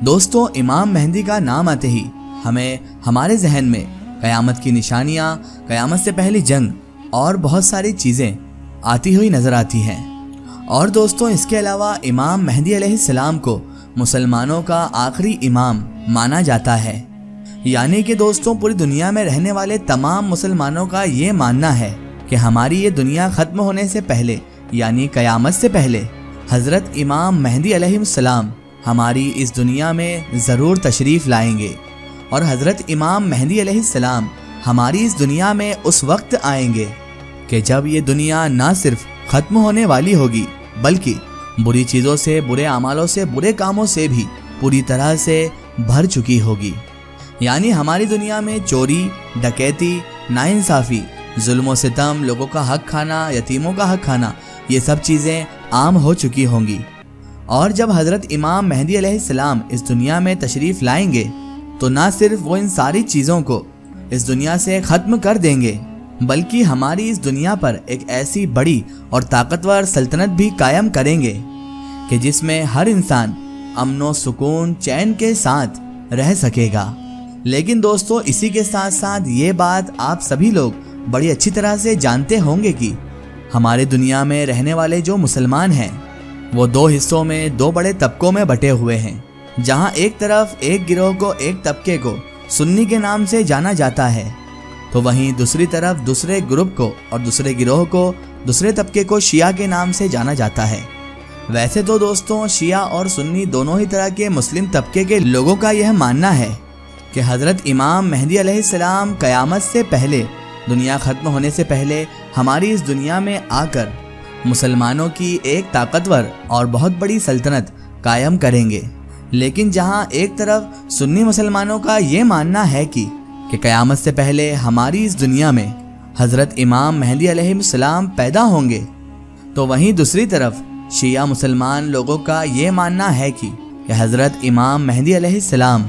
دوستوں، امام مہدی کا نام آتے ہی ہمیں ہمارے ذہن میں قیامت کی نشانیاں، قیامت سے پہلی جنگ اور بہت ساری چیزیں آتی ہوئی نظر آتی ہیں۔ اور دوستوں، اس کے علاوہ امام مہدی علیہ السلام کو مسلمانوں کا آخری امام مانا جاتا ہے۔ یعنی کہ دوستوں، پوری دنیا میں رہنے والے تمام مسلمانوں کا یہ ماننا ہے کہ ہماری یہ دنیا ختم ہونے سے پہلے یعنی قیامت سے پہلے حضرت امام مہدی علیہ السلام ہماری اس دنیا میں ضرور تشریف لائیں گے، اور حضرت امام مہدی علیہ السلام ہماری اس دنیا میں اس وقت آئیں گے کہ جب یہ دنیا نہ صرف ختم ہونے والی ہوگی بلکہ بری چیزوں سے، برے اعمالوں سے، برے کاموں سے بھی پوری طرح سے بھر چکی ہوگی۔ یعنی ہماری دنیا میں چوری، ڈکیتی، ناانصافی، ظلم و ستم، لوگوں کا حق کھانا، یتیموں کا حق کھانا، یہ سب چیزیں عام ہو چکی ہوں گی۔ اور جب حضرت امام مہدی علیہ السلام اس دنیا میں تشریف لائیں گے تو نہ صرف وہ ان ساری چیزوں کو اس دنیا سے ختم کر دیں گے بلکہ ہماری اس دنیا پر ایک ایسی بڑی اور طاقتور سلطنت بھی قائم کریں گے کہ جس میں ہر انسان امن و سکون، چین کے ساتھ رہ سکے گا۔ لیکن دوستو، اسی کے ساتھ ساتھ یہ بات آپ سبھی لوگ بڑی اچھی طرح سے جانتے ہوں گے کہ ہمارے دنیا میں رہنے والے جو مسلمان ہیں وہ دو حصوں میں، دو بڑے طبقوں میں بٹے ہوئے ہیں، جہاں ایک طرف ایک گروہ کو، ایک طبقے کو سنی کے نام سے جانا جاتا ہے، تو وہیں دوسری طرف دوسرے گروپ کو اور دوسرے گروہ کو، دوسرے طبقے کو شیعہ کے نام سے جانا جاتا ہے۔ ویسے تو دوستوں، شیعہ اور سنی دونوں ہی طرح کے مسلم طبقے کے لوگوں کا یہ ماننا ہے کہ حضرت امام مہدی علیہ السلام قیامت سے پہلے، دنیا ختم ہونے سے پہلے ہماری اس دنیا میں آ کر مسلمانوں کی ایک طاقتور اور بہت بڑی سلطنت قائم کریں گے۔ لیکن جہاں ایک طرف سنی مسلمانوں کا یہ ماننا ہے کہ قیامت سے پہلے ہماری اس دنیا میں حضرت امام مہدی علیہ السلام پیدا ہوں گے، تو وہیں دوسری طرف شیعہ مسلمان لوگوں کا یہ ماننا ہے کہ حضرت امام مہدی علیہ السلام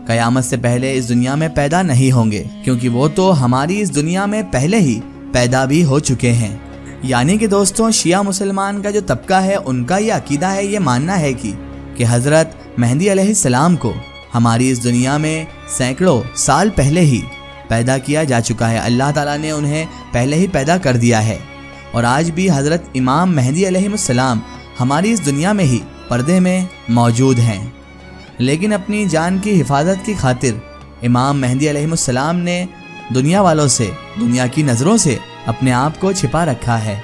قیامت سے پہلے اس دنیا میں پیدا نہیں ہوں گے، کیونکہ وہ تو ہماری اس دنیا میں پہلے ہی پیدا بھی ہو چکے ہیں۔ یعنی کہ دوستوں، شیعہ مسلمان کا جو طبقہ ہے ان کا یہ عقیدہ ہے، یہ ماننا ہے کہ حضرت مہدی علیہ السلام کو ہماری اس دنیا میں سینکڑوں سال پہلے ہی پیدا کیا جا چکا ہے، اللہ تعالیٰ نے انہیں پہلے ہی پیدا کر دیا ہے، اور آج بھی حضرت امام مہدی علیہ السلام ہماری اس دنیا میں ہی پردے میں موجود ہیں۔ لیکن اپنی جان کی حفاظت کی خاطر امام مہدی علیہ السلام نے دنیا والوں سے، دنیا کی نظروں سے اپنے آپ کو چھپا رکھا ہے۔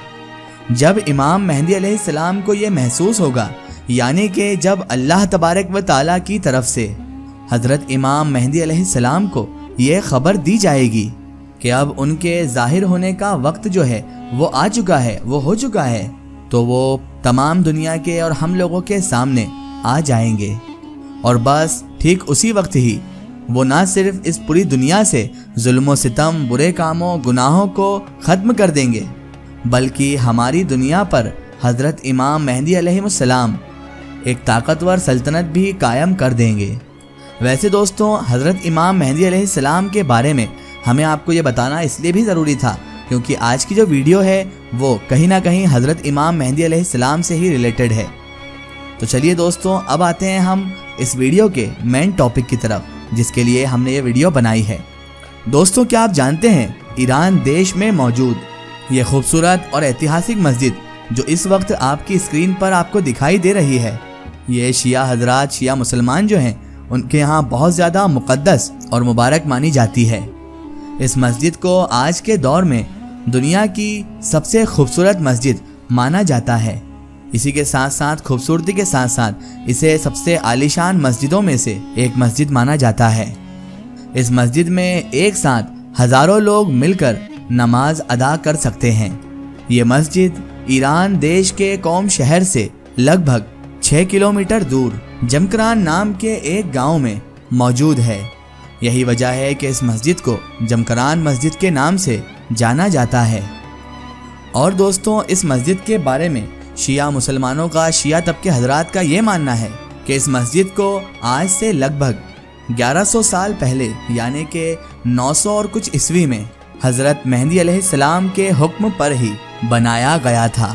جب امام مہدی علیہ السلام کو یہ محسوس ہوگا، یعنی کہ جب اللہ تبارک و تعالیٰ کی طرف سے حضرت امام مہدی علیہ السلام کو یہ خبر دی جائے گی کہ اب ان کے ظاہر ہونے کا وقت جو ہے وہ آ چکا ہے، وہ ہو چکا ہے، تو وہ تمام دنیا کے اور ہم لوگوں کے سامنے آ جائیں گے، اور بس ٹھیک اسی وقت ہی وہ نہ صرف اس پوری دنیا سے ظلم و ستم، برے کاموں، گناہوں کو ختم کر دیں گے بلکہ ہماری دنیا پر حضرت امام مہدی علیہ السلام ایک طاقتور سلطنت بھی قائم کر دیں گے۔ ویسے دوستوں، حضرت امام مہدی علیہ السلام کے بارے میں ہمیں آپ کو یہ بتانا اس لیے بھی ضروری تھا کیونکہ آج کی جو ویڈیو ہے وہ کہیں نہ کہیں حضرت امام مہدی علیہ السلام سے ہی ریلیٹڈ ہے۔ تو چلیے دوستوں، اب آتے ہیں ہم اس ویڈیو کے مین ٹاپک کی طرف جس کے لیے ہم نے یہ ویڈیو بنائی ہے۔ دوستوں، کیا آپ جانتے ہیں ایران دیش میں موجود یہ خوبصورت اور ایتہاسک مسجد جو اس وقت آپ کی اسکرین پر آپ کو دکھائی دے رہی ہے، یہ شیعہ حضرات، شیعہ مسلمان جو ہیں ان کے ہاں بہت زیادہ مقدس اور مبارک مانی جاتی ہے۔ اس مسجد کو آج کے دور میں دنیا کی سب سے خوبصورت مسجد مانا جاتا ہے۔ اسی کے ساتھ ساتھ خوبصورتی کے ساتھ ساتھ اسے سب سے عالیشان مسجدوں میں سے ایک مسجد مانا جاتا ہے۔ اس مسجد میں ایک ساتھ ہزاروں لوگ مل کر نماز ادا کر سکتے ہیں۔ یہ مسجد ایران دیش کے قوم شہر سے لگ بھگ 6 کلومیٹر دور جمکران نام کے ایک گاؤں میں موجود ہے۔ یہی وجہ ہے کہ اس مسجد کو جمکران مسجد کے نام سے جانا جاتا ہے۔ اور دوستوں، اس مسجد کے بارے میں شیعہ مسلمانوں کا، شیعہ طبقے حضرات کا یہ ماننا ہے کہ اس مسجد کو آج سے لگ بھگ 1100 سال پہلے یعنی کہ 900 اور کچھ عیسوی میں حضرت مہدی علیہ السلام کے حکم پر ہی بنایا گیا تھا۔